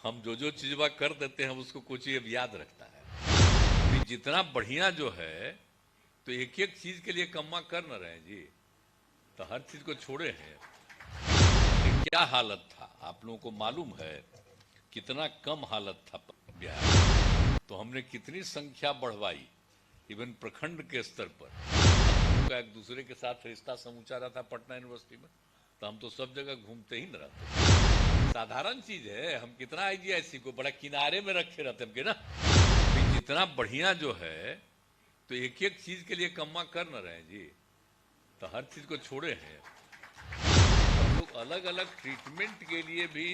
हम जो चीज़ कर देते हैं उसको कुछ अब याद रखता है। तो जितना बढ़िया जो है, तो एक एक चीज के लिए कम्मा कर न रहे हैं जी, तो हर चीज को छोड़े हैं। तो क्या हालत था आप लोगों को मालूम है, कितना कम हालत था बिहार में। तो हमने कितनी संख्या बढ़वाई, इवन प्रखंड के स्तर पर का एक दूसरे के साथ रिश्ता समूचा रहा था पटना यूनिवर्सिटी में, तो हम तो सब जगह घूमते ही न रहते। साधारण चीज है, हम कितना आईजीआईसी को बड़ा किनारे में रखे रहते हैं ना। तो जितना बढ़िया जो है, तो एक एक चीज के लिए कम्मा कर न रहे हैं जी, तो हर चीज को छोड़े हैं। हम लोग अलग अलग ट्रीटमेंट के लिए भी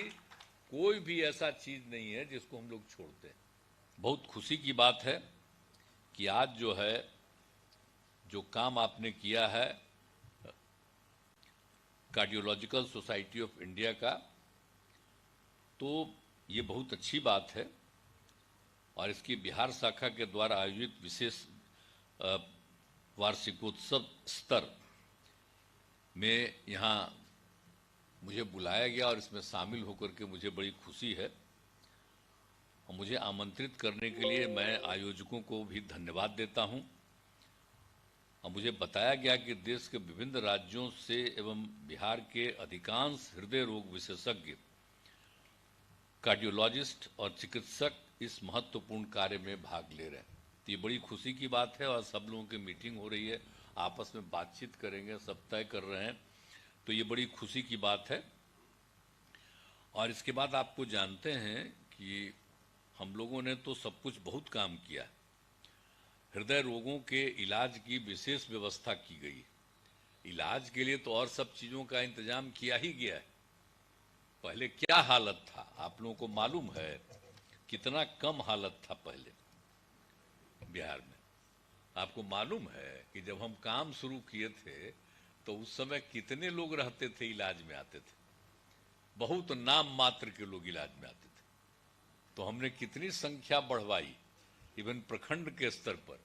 कोई भी ऐसा चीज नहीं है जिसको हम लोग छोड़ते हैं। बहुत खुशी की बात है कि आज जो है, जो काम आपने किया है कार्डियोलॉजिकल सोसाइटी ऑफ इंडिया का, तो ये बहुत अच्छी बात है। और इसकी बिहार शाखा के द्वारा आयोजित विशेष वार्षिकोत्सव स्तर में यहाँ मुझे बुलाया गया और इसमें शामिल होकर के मुझे बड़ी खुशी है। और मुझे आमंत्रित करने के लिए मैं आयोजकों को भी धन्यवाद देता हूँ। और मुझे बताया गया कि देश के विभिन्न राज्यों से एवं बिहार के अधिकांश हृदय रोग विशेषज्ञ, कार्डियोलॉजिस्ट और चिकित्सक इस महत्वपूर्ण कार्य में भाग ले रहे हैं। तो ये बड़ी खुशी की बात है। और सब लोगों की मीटिंग हो रही है, आपस में बातचीत करेंगे, सब तय कर रहे हैं, तो ये बड़ी खुशी की बात है। और इसके बाद आपको जानते हैं कि हम लोगों ने तो सब कुछ बहुत काम किया। हृदय रोगों के इलाज की विशेष व्यवस्था की गई। इलाज के लिए तो और सब चीज़ों का इंतजाम किया ही गया है। पहले क्या हालत था आप लोगों को मालूम है, कितना कम हालत था पहले बिहार में। आपको मालूम है कि जब हम काम शुरू किए थे तो उस समय कितने लोग रहते थे, इलाज में आते थे? बहुत नाम मात्र के लोग इलाज में आते थे। तो हमने कितनी संख्या बढ़वाई, इवन प्रखंड के स्तर पर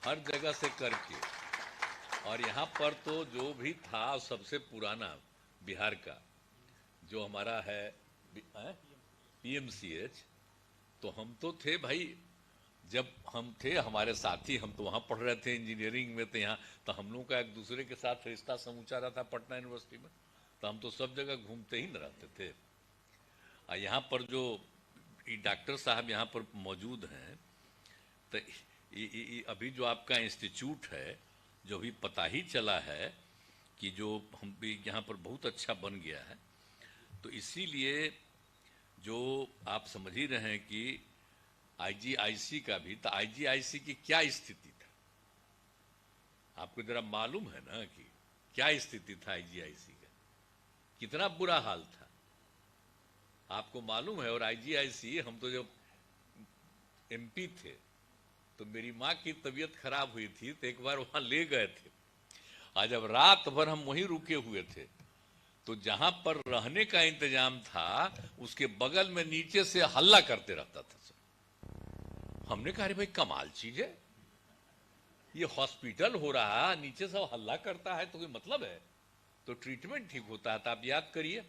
हर जगह से करके। और यहाँ पर तो जो भी था सबसे पुराना बिहार का जो हमारा है पीएमसीएच, तो हम तो थे भाई, जब हम थे हमारे साथी, हम तो वहाँ पढ़ रहे थे इंजीनियरिंग में, तो यहाँ तो हम लोग का एक दूसरे के साथ रिश्ता समूचा रहा था पटना यूनिवर्सिटी में, तो हम तो सब जगह घूमते ही न रहते थे। और यहाँ पर जो डॉक्टर साहब यहाँ पर मौजूद हैं, तो अभी जो आपका इंस्टीट्यूट है, जो भी पता ही चला है कि जो हम भी यहाँ पर बहुत अच्छा बन गया है, तो इसीलिए जो आप समझ ही रहे हैं कि आईजीआईसी का भी, तो आईजीआईसी की क्या स्थिति था आपको जरा मालूम है ना, कि क्या स्थिति था आईजीआईसी का, कितना बुरा हाल था आपको मालूम है। और आईजीआईसी, हम तो जब एमपी थे तो मेरी माँ की तबीयत खराब हुई थी, तो एक बार वहां ले गए थे। आज जब रात भर हम वहीं रुके हुए थे, तो जहां पर रहने का इंतजाम था उसके बगल में नीचे से हल्ला करते रहता था सब। हमने कहा अरे भाई कमाल चीज है, ये हॉस्पिटल हो रहा, नीचे से हल्ला करता है, तो कोई मतलब है? तो ट्रीटमेंट ठीक होता है। तो आप याद करिए,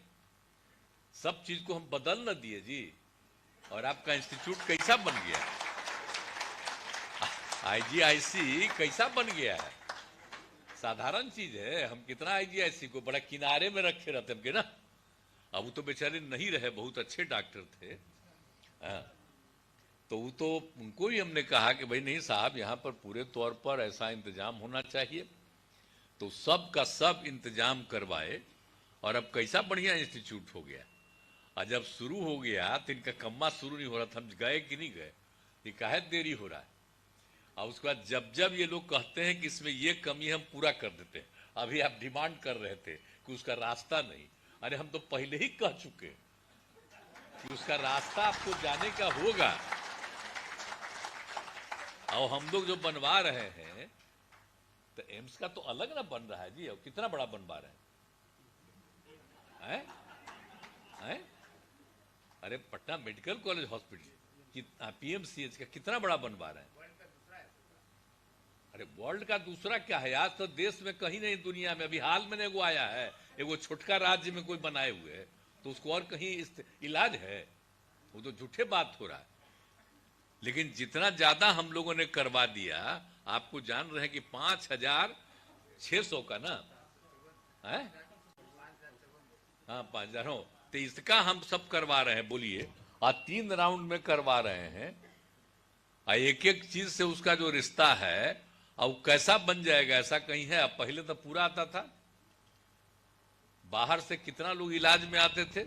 सब चीज को हम बदल न दिए जी, और आपका इंस्टीट्यूट कैसा बन गया, आईजीआईसी कैसा बन गया है। साधारण चीज है, हम कितना आईजीआईसी को बड़ा किनारे में रखे रहते हैं ना। अब वो तो बेचारे नहीं रहे, बहुत अच्छे डॉक्टर थे। तो वो तो उनको ही हमने कहा कि भाई नहीं साहब, यहाँ पर पूरे तौर पर ऐसा इंतजाम होना चाहिए। तो सब का सब इंतजाम करवाए, और अब कैसा बढ़िया इंस्टीट्यूट हो गया। और जब शुरू हो गया तो इनका कम्मा शुरू नहीं हो रहा था, हम गए कि नहीं गए, ये काहे देरी हो रहा है। और उसके बाद जब जब ये लोग कहते हैं कि इसमें ये कमी हम पूरा कर देते हैं, अभी आप डिमांड कर रहे थे कि उसका रास्ता नहीं, अरे हम तो पहले ही कह चुके कि उसका रास्ता आपको जाने का होगा। और हम लोग जो बनवा रहे हैं, तो एम्स का तो अलग ना बन रहा है जी, और कितना बड़ा बनवा रहे हैं, हैं? अरे Patna medical college hospital PMCH का कितना बड़ा बनवा रहे हैं। अरे वर्ल्ड का दूसरा क्या है, आज तो देश में कहीं नहीं दुनिया में, अभी हाल में एगो आया है, एगो छोटका राज्य में कोई बनाए हुए है, तो उसको और कहीं इलाज है। वो तो झूठे बात हो रहा है। लेकिन जितना ज्यादा हम लोगों ने करवा दिया, आपको जान रहे हैं कि 5,600 का ना है, हाँ 5,000 हो, तो इसका हम सब करवा रहे हैं, बोलिए, और 3 राउंड में करवा रहे हैं, और एक एक चीज से उसका जो रिश्ता है अब कैसा बन जाएगा, ऐसा कहीं है? अब पहले तो पूरा आता था, बाहर से कितना लोग इलाज में आते थे,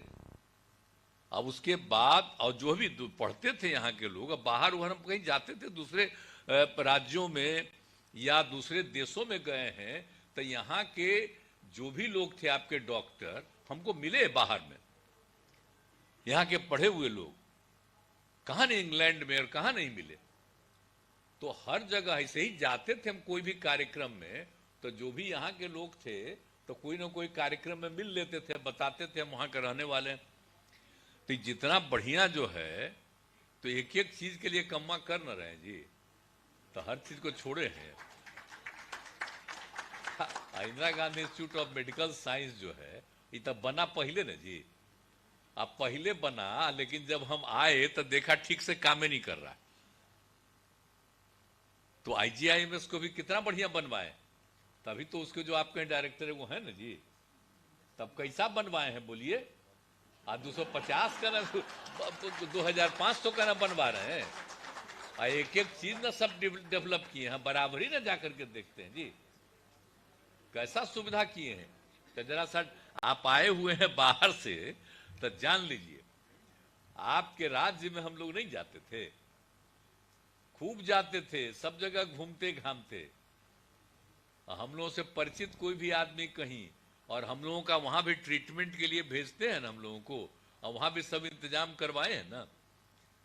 अब उसके बाद और जो भी पढ़ते थे यहाँ के लोग, अब बाहर उधर हम कहीं जाते थे दूसरे राज्यों में या दूसरे देशों में गए हैं, तो यहाँ के जो भी लोग थे आपके डॉक्टर हमको मिले बाहर में, यहाँ के पढ़े हुए लोग कहाँ नहीं, इंग्लैंड में और कहाँ नहीं मिले। तो हर जगह ऐसे ही जाते थे हम कोई भी कार्यक्रम में, तो जो भी यहाँ के लोग थे तो कोई ना कोई कार्यक्रम में मिल लेते थे, बताते थे हम वहाँ के रहने वाले हैं। तो जितना बढ़िया जो है, तो एक एक चीज के लिए कम्मा कर न रहे जी, तो हर चीज को छोड़े हैं। Indira Gandhi institute of medical science जो है, ये तो बना पहले ना जी, अब पहले बना, लेकिन जब हम आए तो देखा ठीक से काम ही नहीं कर रहा। तो IGIMS को भी कितना बढ़िया बनवाए, तभी तो उसके जो आपके डायरेक्टर है वो है ना जी, तब कैसा बनवाए हैं बोलिए। 250 का ना 2,500 का ना बनवा रहे हैं, और एक एक चीज ना सब डेवलप किए हैं, बराबरी ना जाकर के देखते हैं जी, कैसा सुविधा किए हैं। तो जरा सा आप आए हुए हैं बाहर से, तो जान लीजिए, आपके राज्य में हम लोग नहीं जाते थे, खूब जाते थे, सब जगह घूमते घामते, हम लोगों से परिचित कोई भी आदमी कहीं, और हम लोगों का वहां भी ट्रीटमेंट के लिए भेजते हैं ना हम लोगों को, और वहां भी सब इंतजाम करवाए हैं ना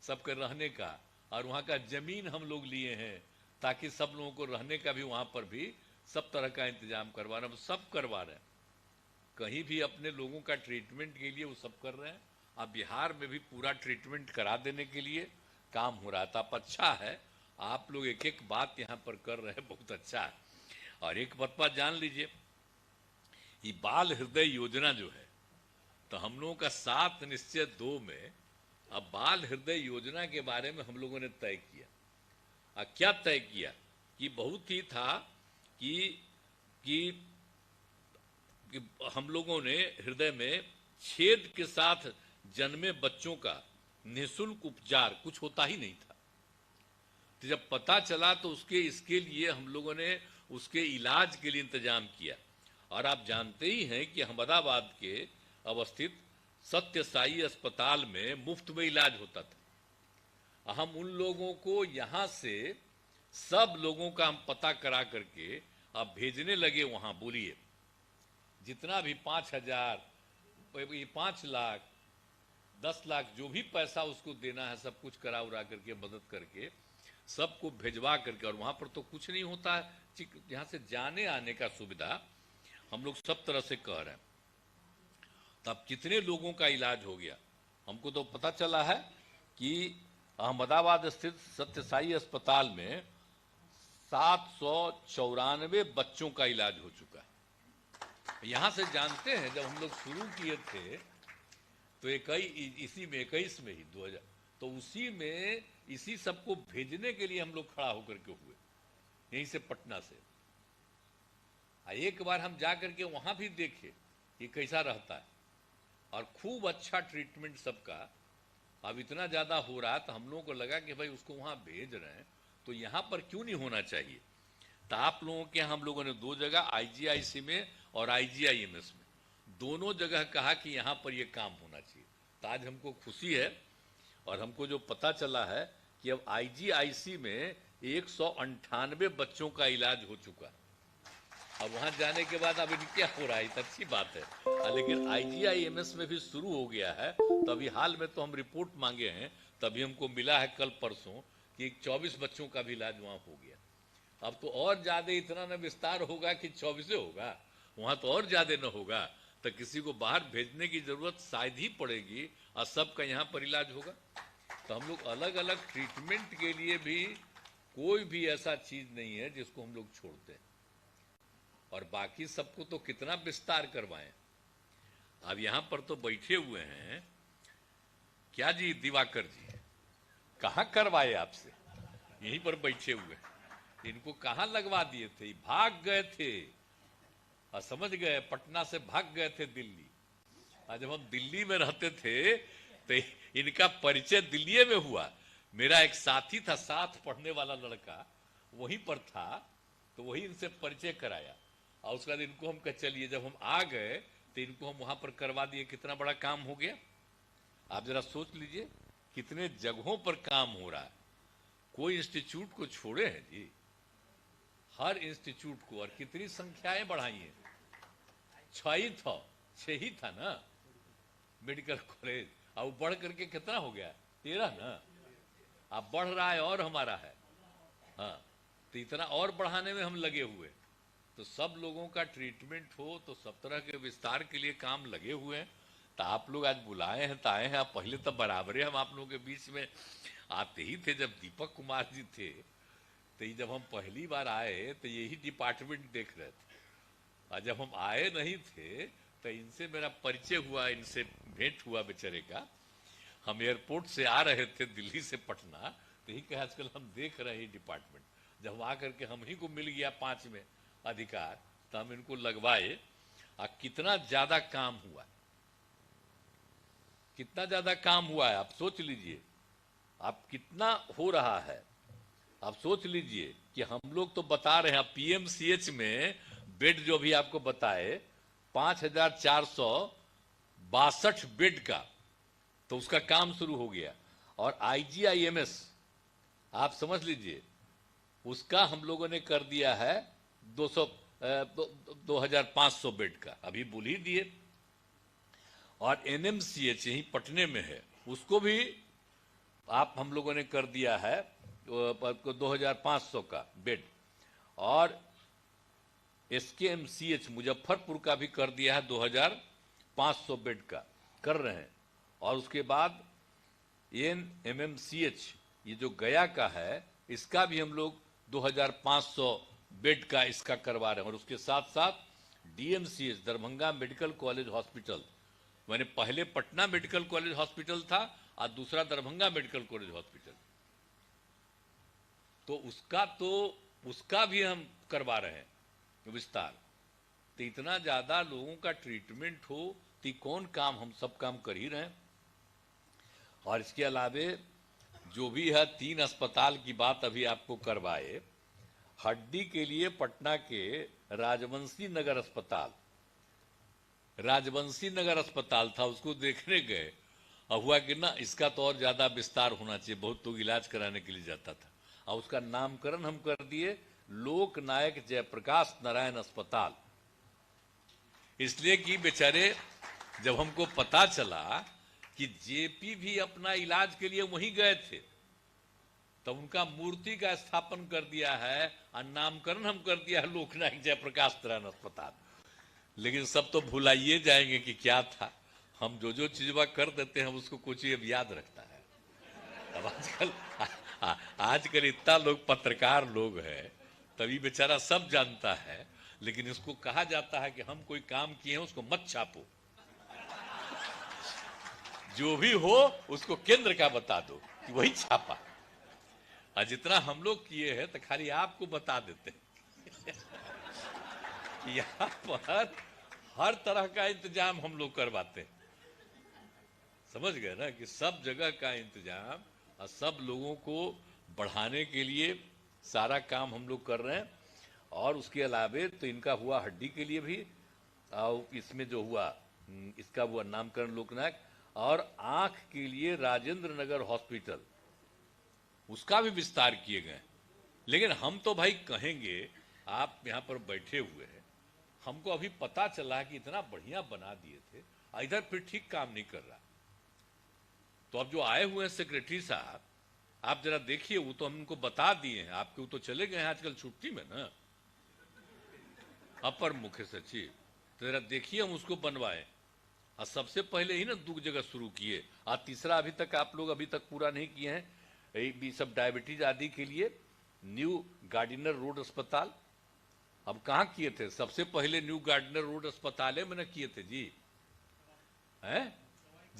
सबके रहने का, और वहां का जमीन हम लोग लिए हैं ताकि सब लोगों को रहने का भी वहां पर भी सब तरह का इंतजाम करवा रहे हैं, सब करवा रहे हैं। कहीं भी अपने लोगों का ट्रीटमेंट के लिए वो सब कर रहे हैं। अब बिहार में भी पूरा ट्रीटमेंट करा देने के लिए काम हो रहा था। अच्छा है, आप लोग एक एक बात यहाँ पर कर रहे हैं, बहुत अच्छा है। और एक बात जान लीजिए, ये बाल हृदय योजना जो है, तो हम लोगों का 7 निश्चय 2 में अब बाल हृदय योजना के बारे में हम लोगों ने तय किया। क्या तय किया कि बहुत ही था कि हम लोगों ने हृदय में छेद के साथ जन्मे बच्चों का निःशुल्क उपचार कुछ होता ही नहीं था। तो जब पता चला तो इसके लिए हम लोगों ने उसके इलाज के लिए इंतजाम किया। और आप जानते ही हैं कि अहमदाबाद के अवस्थित सत्य साई अस्पताल में मुफ्त में इलाज होता था। हम उन लोगों को यहाँ से सब लोगों का हम पता करा करके अब भेजने लगे वहां। बोलिए, जितना भी 5,000, 5 लाख, 10 लाख जो भी पैसा उसको देना है, सब कुछ करा उरा करके मदद करके सबको भेजवा करके, और वहां पर तो कुछ नहीं होता है, यहाँ से जाने आने का सुविधा हम लोग सब तरह से कह रहे हैं। तब कितने लोगों का इलाज हो गया, हमको तो पता चला है कि अहमदाबाद स्थित सत्य साई अस्पताल में 794 बच्चों का इलाज हो चुका है। यहां से जानते हैं, जब हम लोग शुरू किए थे तो इसी में 21 में ही 2000, तो उसी में इसी सबको भेजने के लिए हम लोग खड़ा होकर के हुए, यहीं से पटना से। एक बार हम जा करके वहां भी देखे कि कैसा रहता है, और खूब अच्छा ट्रीटमेंट सबका। अब इतना ज्यादा हो रहा तो हम लोगों को लगा कि भाई उसको वहां भेज रहे हैं तो यहाँ पर क्यों नहीं होना चाहिए। तो आप लोगों के हम लोगों ने 2 जगह IGIC में और IGIMS में दोनों जगह कहा कि यहाँ पर ये काम होना चाहिए। तो आज हमको खुशी है, और हमको जो पता चला है कि अब IGIC में 198 बच्चों का इलाज हो चुका। अब वहां जाने के बाद अभी क्या हो रहा है, तो अच्छी बात है। लेकिन IGIMS में भी शुरू हो गया है। तो अभी हाल में तो हम रिपोर्ट मांगे हैं, तभी हमको मिला है कल परसों कि 24 बच्चों का भी इलाज वहां हो गया। अब तो और ज्यादा इतना न विस्तार होगा कि 24 होगा, वहां तो और ज्यादा न होगा। तो किसी को बाहर भेजने की जरूरत शायद ही पड़ेगी, और सबका यहाँ पर इलाज होगा। तो हम लोग अलग अलग ट्रीटमेंट के लिए भी कोई भी ऐसा चीज नहीं है जिसको हम लोग छोड़ते हैं। और बाकी सबको तो कितना विस्तार करवाएं। अब यहां पर तो बैठे हुए हैं क्या जी दिवाकर जी, कहाँ करवाए आपसे? यहीं पर बैठे हुए, इनको कहाँ लगवा दिए थे? भाग गए थे और समझ गए, पटना से भाग गए थे दिल्ली। आज जब हम दिल्ली में रहते थे तो इनका परिचय दिल्ली में हुआ। मेरा एक साथी था, साथ पढ़ने वाला लड़का वहीं पर था, तो वही इनसे परिचय कराया। और उसके बाद इनको हम कह चलिए, जब हम आ गए तो इनको हम वहां पर करवा दिए। कितना बड़ा काम हो गया, आप जरा सोच लीजिए, कितने जगहों पर काम हो रहा है। कोई इंस्टीट्यूट को छोड़े हैं जी, हर इंस्टीट्यूट को। और कितनी संख्याएं बढ़ाई हैं, 6 ही था ना मेडिकल कॉलेज, अब बढ़ करके कितना हो गया, 13 ना। अब बढ़ रहा है और हमारा है, हाँ, तो इतना और बढ़ाने में हम लगे हुए। तो सब लोगों का ट्रीटमेंट हो, तो सब तरह के विस्तार के लिए काम लगे हुए हैं। तो आप लोग आज बुलाए हैं तो आए हैं। आप पहले तो बराबरे हम आप लोगों के बीच में आते ही थे। जब दीपक कुमार जी थे तो ये जब हम पहली बार आए तो यही डिपार्टमेंट देख रहे थे, और जब हम आए नहीं थे तो इनसे मेरा परिचय हुआ, इनसे भेंट हुआ बेचारे का। हम एयरपोर्ट से आ रहे थे दिल्ली से पटना, तो ही कहा आजकल हम देख रहे हैं डिपार्टमेंट। जब आकर के हम ही को मिल गया 5 में अधिकार, तो हम इनको लगवाए। और कितना ज्यादा काम हुआ, कितना ज्यादा काम हुआ है, आप सोच लीजिए। आप कितना हो रहा है, आप सोच लीजिए कि हम लोग तो बता रहे हैं पीएमसीएच में बेड जो भी आपको बताए 5462 बेड का, तो उसका काम शुरू हो गया। और आईजीआईएमएस आप समझ लीजिए, उसका हम लोगों ने कर दिया है 2500 बेड का, अभी बोल ही दिए। और एनएमसीएच यही पटने में है, उसको भी आप हम लोगों ने कर दिया है 2500 का बेड। और एसकेएमसीएच मुजफ्फरपुर का भी कर दिया है 2500 बेड का, कर रहे हैं। और उसके बाद एनएमएमसीएच ये जो गया का है, इसका भी हम लोग 2500 बेड का इसका करवा रहे हैं। और उसके साथ साथ DMCH Darbhanga medical college hospital, मैंने पहले पटना मेडिकल कॉलेज हॉस्पिटल था और दूसरा दरभंगा मेडिकल कॉलेज हॉस्पिटल, तो उसका भी हम करवा रहे हैं विस्तार। तो इतना ज्यादा लोगों का ट्रीटमेंट हो तो कौन काम, हम सब काम कर ही रहे हैं। और इसके अलावे जो भी है 3 अस्पताल की बात अभी आपको करवाए। हड्डी के लिए पटना के राजवंशी नगर अस्पताल था, उसको देखने गए और हुआ कि ना इसका तो और ज्यादा विस्तार होना चाहिए, बहुत लोग इलाज कराने के लिए जाता था। और उसका नामकरण हम कर दिए लोक नायक जयप्रकाश नारायण अस्पताल, इसलिए कि बेचारे जब हमको पता चला कि जेपी भी अपना इलाज के लिए वहीं गए थे, तो उनका मूर्ति का स्थापन कर दिया है और नामकरण हम कर दिया है लोकनायक जयप्रकाश नारायण अस्पताल। लेकिन सब तो भुलाइए जाएंगे कि क्या था। हम जो चीजवा कर देते हैं उसको कुछ अब याद रखता है। अब आजकल इतना लोग पत्रकार लोग हैं, तभी बेचारा सब जानता है। लेकिन इसको कहा जाता है कि हम कोई काम किए हैं उसको मत छापो, जो भी हो उसको केंद्र का बता दो कि वही छापा। और जितना हम लोग किए हैं तो खाली आपको बता देते हैं। यहाँ पर हर तरह का इंतजाम हम लोग करवाते हैं, समझ गए ना, कि सब जगह का इंतजाम और सब लोगों को बढ़ाने के लिए सारा काम हम लोग कर रहे हैं। और उसके अलावे तो इनका हुआ हड्डी के लिए भी, और इसमें जो हुआ इसका हुआ नामकरण लोकनायक। और आंख के लिए राजेंद्र नगर हॉस्पिटल, उसका भी विस्तार किए गए। लेकिन हम तो भाई कहेंगे, आप यहाँ पर बैठे हुए हैं, हमको अभी पता चला कि इतना बढ़िया बना दिए थे, इधर फिर ठीक काम नहीं कर रहा। तो अब जो आए हुए हैं सेक्रेटरी साहब, आप जरा देखिए, वो तो हम उनको बता दिए हैं, आपके वो तो चले गए हैं आजकल छुट्टी में ना, अपर मुख्य सचिव। तो जरा देखिए हम उसको बनवाए। और सबसे पहले ही ना 2 जगह शुरू किए, और तीसरा अभी तक आप लोग अभी तक पूरा नहीं किए हैं, भी सब डायबिटीज आदि के लिए न्यू गार्डिनर रोड अस्पताल। अब कहाँ किए थे, सबसे पहले न्यू गार्डिनर रोड अस्पताल में ना किए थे जी, हैं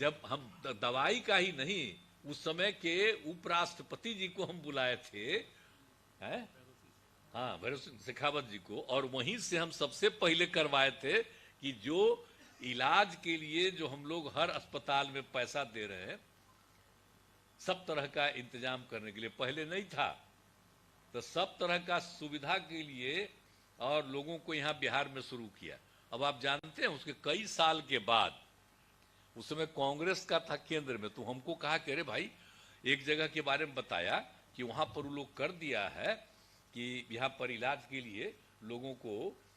जब हम दवाई का ही नहीं, उस समय के उपराष्ट्रपति जी को हम बुलाए थे, हैं? हाँ, भैरव सिंह शेखावत जी को, और वहीं से हम सबसे पहले करवाए थे कि जो इलाज के लिए जो हम लोग हर अस्पताल में पैसा दे रहे हैं, सब तरह का इंतजाम करने के लिए, पहले नहीं था, तो सब तरह का सुविधा के लिए और लोगों को यहाँ बिहार में शुरू किया। अब आप जानते हैं उसके कई साल के बाद, उस समय कांग्रेस का था केंद्र में, तो हमको कहा कि अरे भाई, एक जगह के बारे में बताया कि वहां पर वो लोग कर दिया है कि यहाँ पर इलाज के लिए लोगों को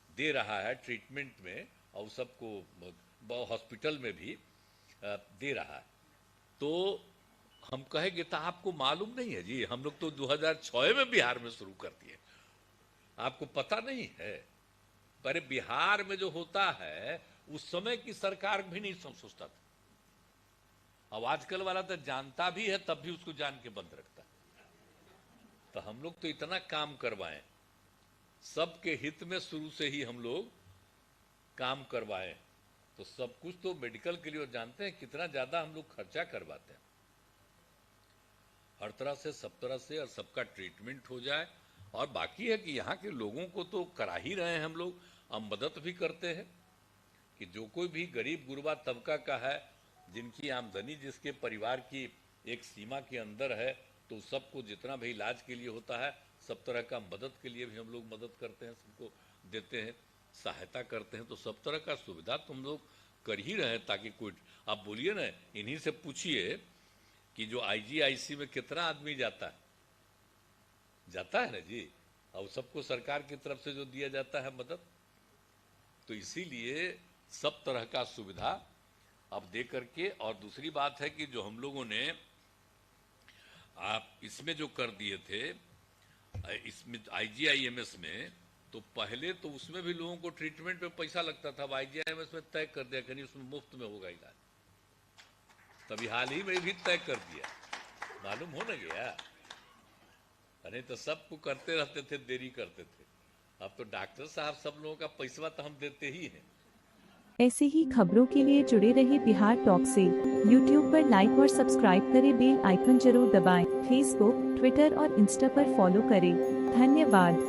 दे रहा है ट्रीटमेंट में, और सबको हॉस्पिटल में भी दे रहा है। तो हम कहेंगे तो आपको मालूम नहीं है जी, हम लोग तो 2006 में बिहार में शुरू कर दिए, आपको पता नहीं है। पर बिहार में जो होता है उस समय की सरकार भी नहीं सोचता था। अब आजकल वाला तो जानता भी है तब भी उसको जान के बंद रखता है। तो हम लोग तो इतना काम करवाएं, सबके हित में शुरू से ही हम लोग काम करवाएं, तो सब कुछ तो मेडिकल के लिए, और जानते हैं कितना ज्यादा हम लोग खर्चा करवाते हैं, हर तरह से, सब तरह से, और सबका ट्रीटमेंट हो जाए। और बाकी है कि यहाँ के लोगों को तो करा ही रहे हैं हम लोग, हम मदद भी करते हैं कि जो कोई भी गरीब गुरबा तबका का है, जिनकी आमदनी जिसके परिवार की एक सीमा के अंदर है, तो सबको जितना भी इलाज के लिए होता है, सब तरह का मदद के लिए भी हम लोग मदद करते हैं, सबको देते हैं, सहायता करते हैं। तो सब तरह का सुविधा तो हम लोग कर ही रहे हैं, ताकि कोई, आप बोलिए ना, इन्हीं से पूछिए कि जो IGIC में कितना आदमी जाता है ना जी, और सबको सरकार की तरफ से जो दिया जाता है मदद, तो इसीलिए सब तरह का सुविधा अब दे करके। और दूसरी बात है कि जो हम लोगों ने आप इसमें जो कर दिए थे, इसमें IGIMS में, तो पहले तो उसमें भी लोगों को ट्रीटमेंट में पैसा लगता था, अब IGIMS में तय कर दिया कि नहीं, उसमें मुफ्त में होगा इलाज। तभी हाल ही में भी तय कर दिया, मालूम हो न गया, नहीं तो सबको करते रहते थे, देरी करते थे। अब तो डॉक्टर साहब सब लोगों का पैसा तो हम देते ही हैं। ऐसे ही खबरों के लिए जुड़े रहे बिहार टॉक से। यूट्यूब पर लाइक और सब्सक्राइब करें, बेल आइकन जरूर दबाएं। फेसबुक, ट्विटर और इंस्टा पर फॉलो करें। धन्यवाद।